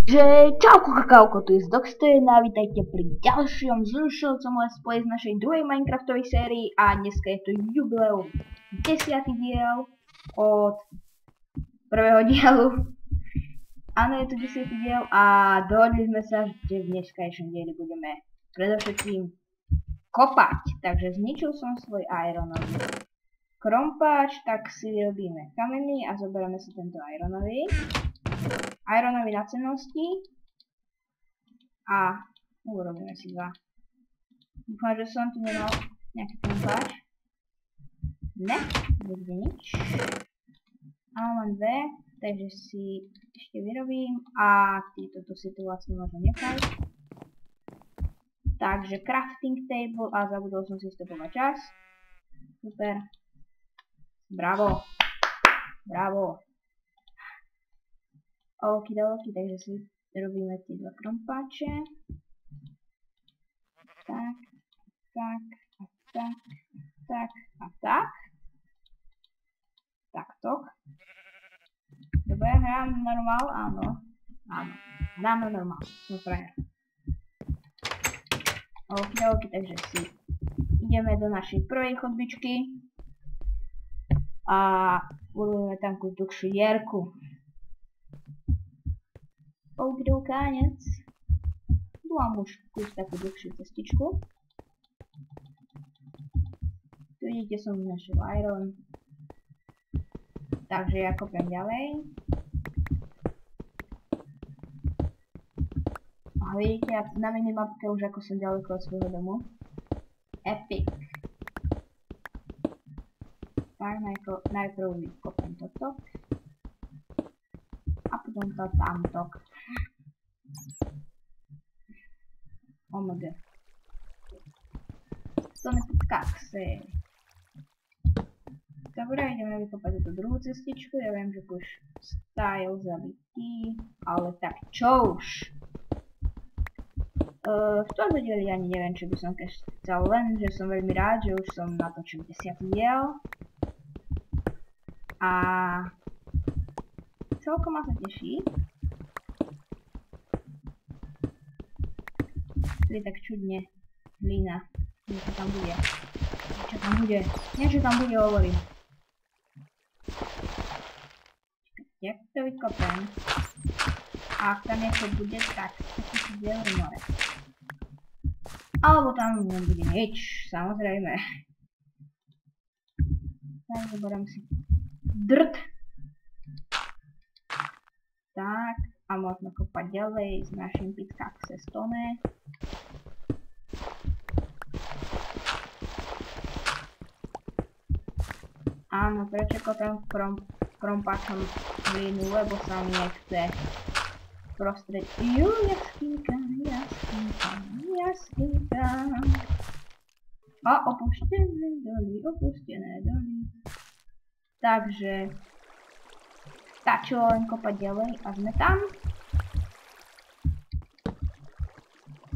Takže čauko kakauko, tu je Doxter a vítajte pri ďalšom zrušilcom Let's Play z našej druhej Minecraftovej sérii a dneska je to jubileum 10. diel od prvého dielu. Áno, je to 10. diel a dohodli sme sa, že v dneskajšom dieli budeme predovšetkým kopať. Takže zničil som svoj ironový krompáč, tak si vyrobíme kamenný a zoberieme si tento ironový na cennosti a urobíme si dva. Dúfam, že som tu nemal nejaký krompáč. Ne, nikde nič. A mám dve, takže si ešte vyrobím a túto situáciu môžem nechať. Takže crafting table a zabudol som si stopovať čas. Super. Bravo. Bravo. Okidoki, takže si robíme tie dva krompáče. Tak, tak, a tak, tak, a tak. Takto. Dobre, hrám normál, áno. Áno, hrám na normál, som frajer. Okidoki, takže si ideme do našej prvej chodbičky. A urobíme tam takú dlhšiu dierku. Okidokanec. Tu mám už takú dlhšiu cestičku. Tu vidíte, som našiel iron. Takže ja kopem ďalej. A vidíte, na minimapke už ako som ďaleko od svojho domu. Epic. Tak, najprv vykopem toto. A potom to tamto. OMG. To nepodkáksy. Dobre, ideme vykopať túto druhú cestičku. Ja viem, že už style zabitý, ale tak čo už. V tomto dieli ani neviem, čo by som chcel, len že som veľmi rád, že už som natočil 10. diel. A celkom ma to teší. To je tak čudne. Hlína. Niečo tam bude. Niečo tam bude. Niečo tam bude, hovorím. Jak to vykopem. A ak tam niečo bude, tak to si delí more. Alebo tam nebude nič, samozrejme. Tak, zoberiem si drt. Tak, a možno kopať ďalej s našim pickaxe stone. Áno, prečo kopem krompáčom hlínu, lebo sa mi nechce prostredí. Jaskynka, jaskynka, jaskynka. A opustené doly, opustené doly. Takže stačilo len kopať ďalej a sme tam.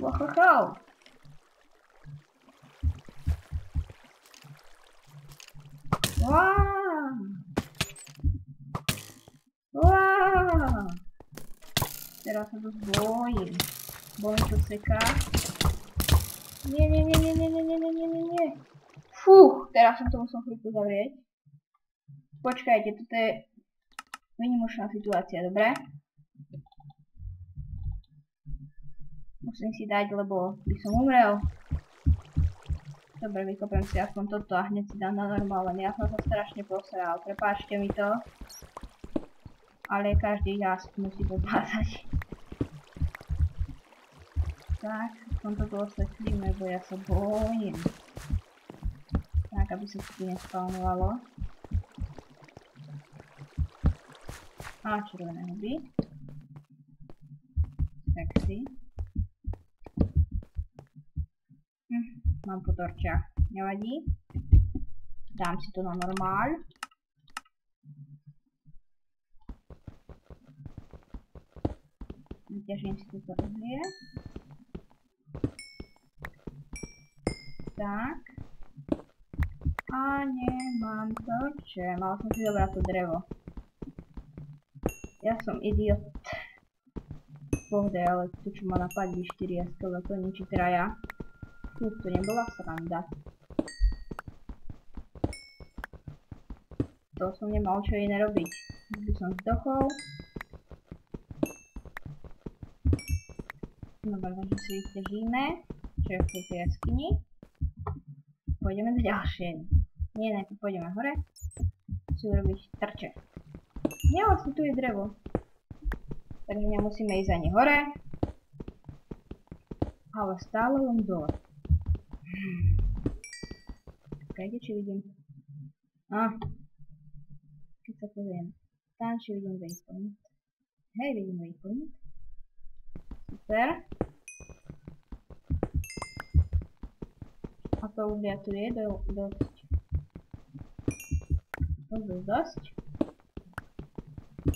Wohoho. Wow. Wow. Teraz sa to bojím. Bojím to seká. Nie. Fú, teraz som to musel chvíľku zavrieť. Počkajte, toto je výnimočná situácia, dobre? Musím si dať, lebo by som umrel. Dobre, vykopem si aspoň toto a hneď si dám na normálne. Ja som sa strašne posral, prepáčte mi to. Ale každý raz musí popásať. Tak, aspoň toto osvetlím, lebo ja sa bojím. Tak, aby sa tu nespawnovalo. A červené huby. Sexy. Mám potorčák. Nevadí. Dám si to na normál. Vyťažím si toto uhlie. Tak. A nemám torče. Mal som si zobrať to drevo. Ja som idiot. Pohode, ale tu čo ma napadli 4 a skoro to niečo traja. To nebola sranda. To som nemal čo iné robiť. By som zdochol. Dobre, takže si vyťažíme, čo je v tejto jaskyni. Pôjdeme do ďalšej. Nie, najprv pôjdeme hore. Chcem robiť trče. Nie, vlastne tu je drevo. Takže nemusíme ísť ani hore. Ale stále len dole. Čakajte, či vidím. Keď sa pozriem. Tam, či vidím waypoint. Hej, vidím waypoint. Super. A to ľudia tu je dosť.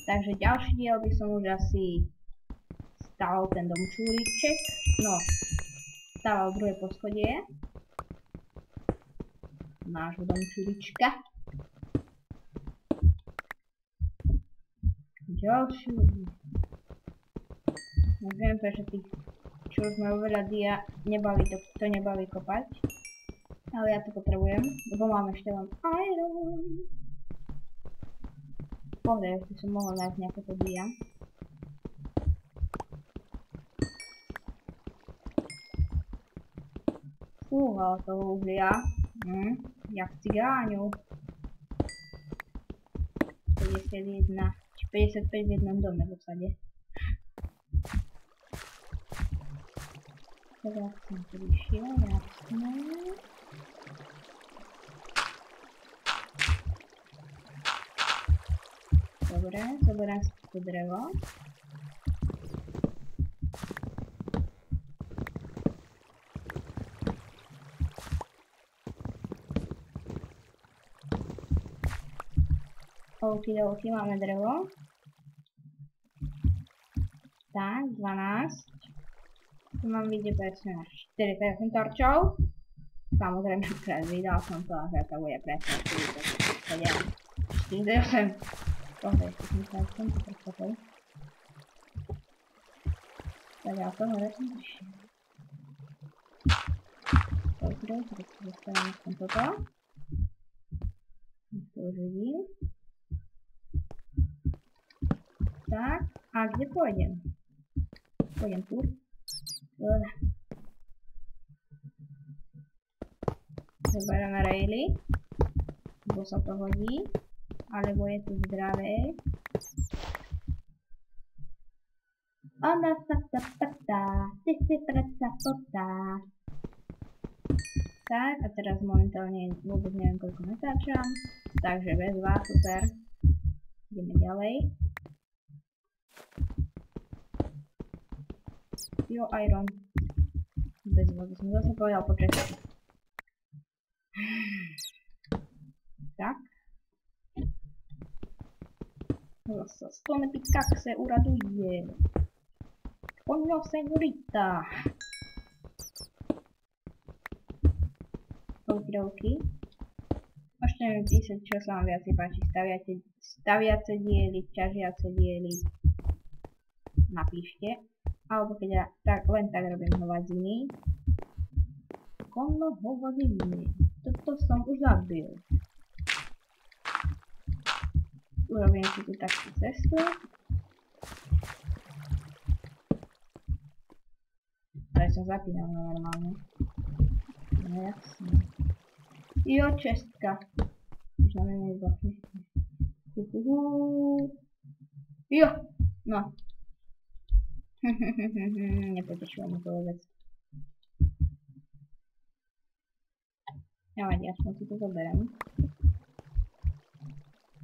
Takže ďalší diel by som už asi staval ten domčúriček. No, staval druhé poschodie. Nášho domčúrička. Ďalšiu. Neviem, prečo tí, čo sme oveľa dia, to nebali kopať. Ale ja to potrebujem, lebo mám ešte len iron. Pohľad, ešte som mohol nájsť nejaké to dia. Fúha toho uhlia. Jak cigáňu. 51, či 55 v jednom dome v podstate. Teraz som tu vyšiel, jasné. Dobre, zoberám si to drevo. Okidoki, máme drevo. Tak, 12. Tu mám vidieť presne na 48 torčov. Samozrejme, vydal som to, že to bude presne 48. Pohľad, ešte som to predstavil. Tak ja to hore som prišiel. Dobre, teraz si dostanem aspoň toto. To už vidím. Tak, a kde pôjdem? Pôjdem tu. Zoberieme raily, lebo sa to hodí, alebo je tu zdravé. Ona sa ptá, ty si predsa potá. Tak, a teraz momentálne vôbec neviem, koľko natáčam, takže bez vás, super. Ideme ďalej. Jo, iron. Bez vody som zase povedal po česky. Tak. Zase stonetická se uraduje. Poňo señorita. Okidoki. Môžete mi písať, čo sa vám viac páči. Staviace diely, ťažiace diely. Napíšte. Alebo keď ja len tak robím hovadziny. Konno hovadziny. Toto som už zabil. Urobím si tu takú cestu. Ale som zapínal normálne. No jasne. Jo, čestka. Už na mene zbachne. Jo, no. Nepotešilo mu to vôbec. Nevadí, aspoň si to zoberiem.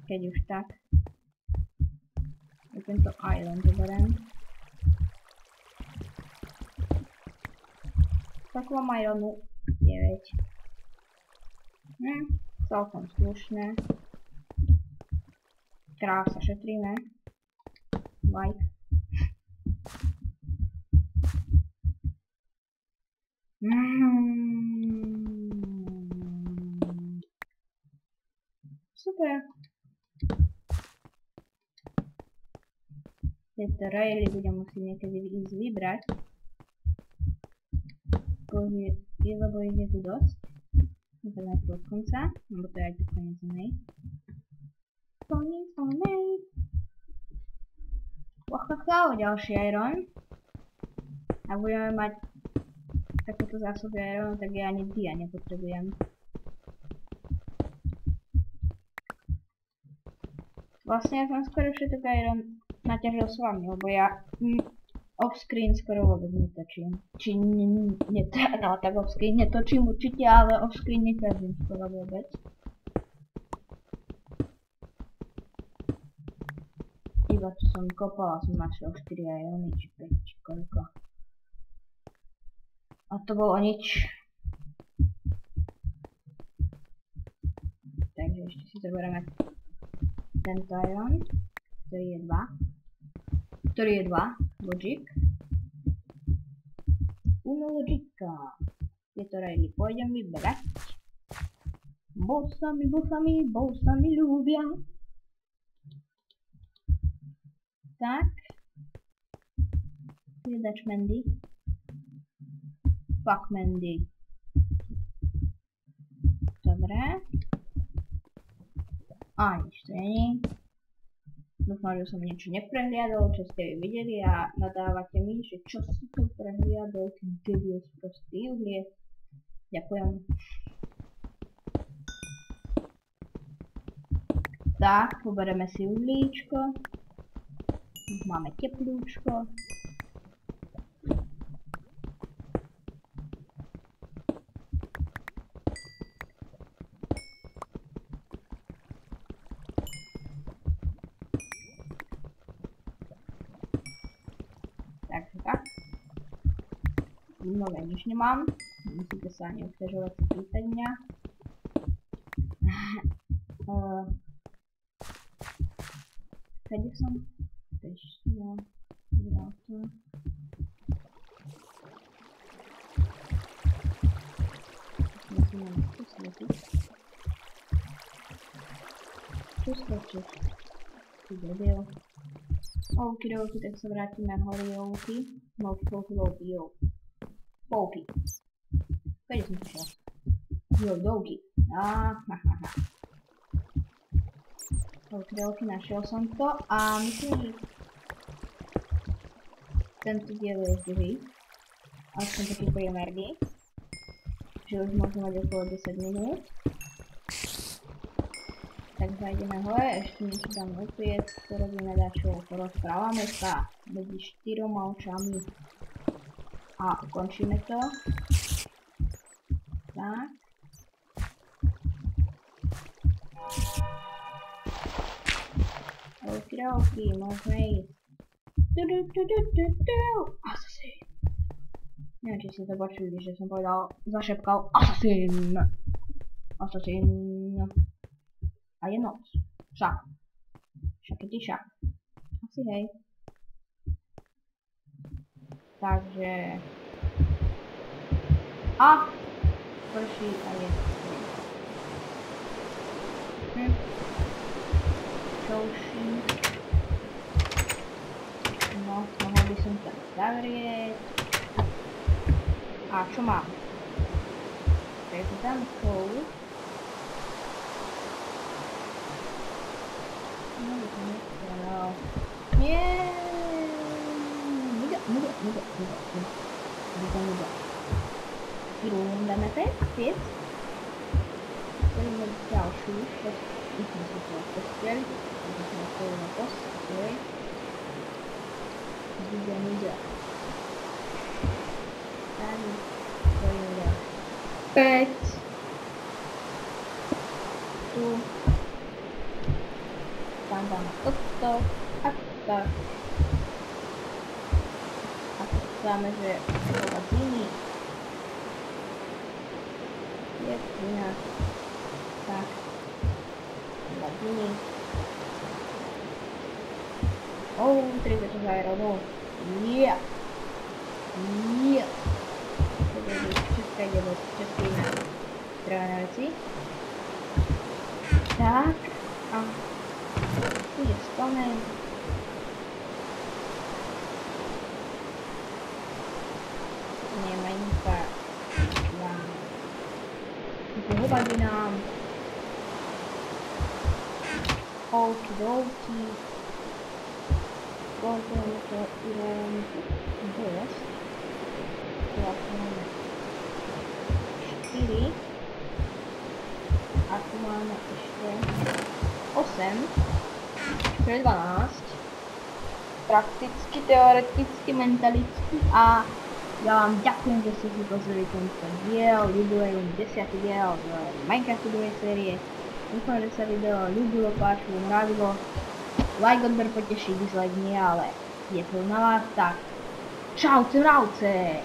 Keď už tak. Ja tento island zoberiem. Tak mám ironu 9. Celkom slušné. Krása, šetríme. Like. Super. Tieto raily budem musieť niekedy ísť vybrať. Lebo ich je tu dosť. To najprv od konca, lebo to je aj to koniec onej. Koniec onej. Ďalší iron. Ak budeme mať takéto zásoby ironu, tak ja ani dia nepotrebujem. Vlastne ja som skoro všetok iron naťažil s vami, lebo ja off-screen skoro vôbec netočím. No tak off-screen netočím určite, ale off-screen neťažím skoro vôbec. Iba čo som kopala, som našiel 4 irony, či 5, či koľko. A to bolo nič. Takže ešte si zoberieme tento iron, ktorý je 2. Logic. Uno logika. Tieto raily pôjdem vybrať. Bossa mi ľúbia. Tak. Vydač Mandy. Fuck Mandy. Dobre. A nič to není. Dúfam, že som niečo neprehliadol, čo ste videli a nadávate mi, že čo si to prehliadol, ten debil sprostý uhlie. Ďakujem. Tak, poberieme si uhlíčko. Máme teplúčko. Takže tak. Nové nič nemám. Musíte sa ani obťažovať sa pýtať mňa. Kade som? Ešte, vybral to. Musíme to svetiť. Čo skočíš? Ty debil. Okidoki, tak sa vrátime horiovky. Pouky. Kade som prišiel? Jodovky. Okidoki, našiel som to a myslím, že tento diel je dlhý. Aspoň taký priemerný. Že už môžeme mať okolo 10 minút. Tak zajdeme hore, ešte niečo tam upiec, robíme dačo, porozprávame sa medzi 4 očami a ukončíme to. Tak. Okidoki, môžeme ísť. Asasín. Neviem, či ste to počuli, že som povedal, zašepkal Asasín. Asasín. A je noc. Však. Však je tiša. Asi hej. Takže... A! Prší a je. Čouší. No, mohol by som to zavrieť. A čo mám? Takže tam kou. Nie. Dáme piec. Poďme ďalšiu šesť. Musíme si to posteľ. Musíme to na posteľ. Ide. Tady. Pojďme. 5. Tu. Tam dáme toto. A tak. A teď dáme, že je zimní. Je 13. Tak. Zimní. 30 aerodů. Yeah. To bude české dělo, český trávné věci. Tak. A bude spamen. pekne Minecraft. Wow. Také hovadinám. Okidoki. Koľko to idem dosť. Tu máme 4. A tu máme ešte 8. To je 12. Prakticky, teoreticky, mentalicky a ja vám ďakujem, že ste si pozreli tento diel, jubileum 10. diel z Minecraftu druhej série. Dúfam, že sa video ľúbilo, páčilo, mravilo. Like odber poteší, dislike nie, ale je to na vás, tak čauce mravce!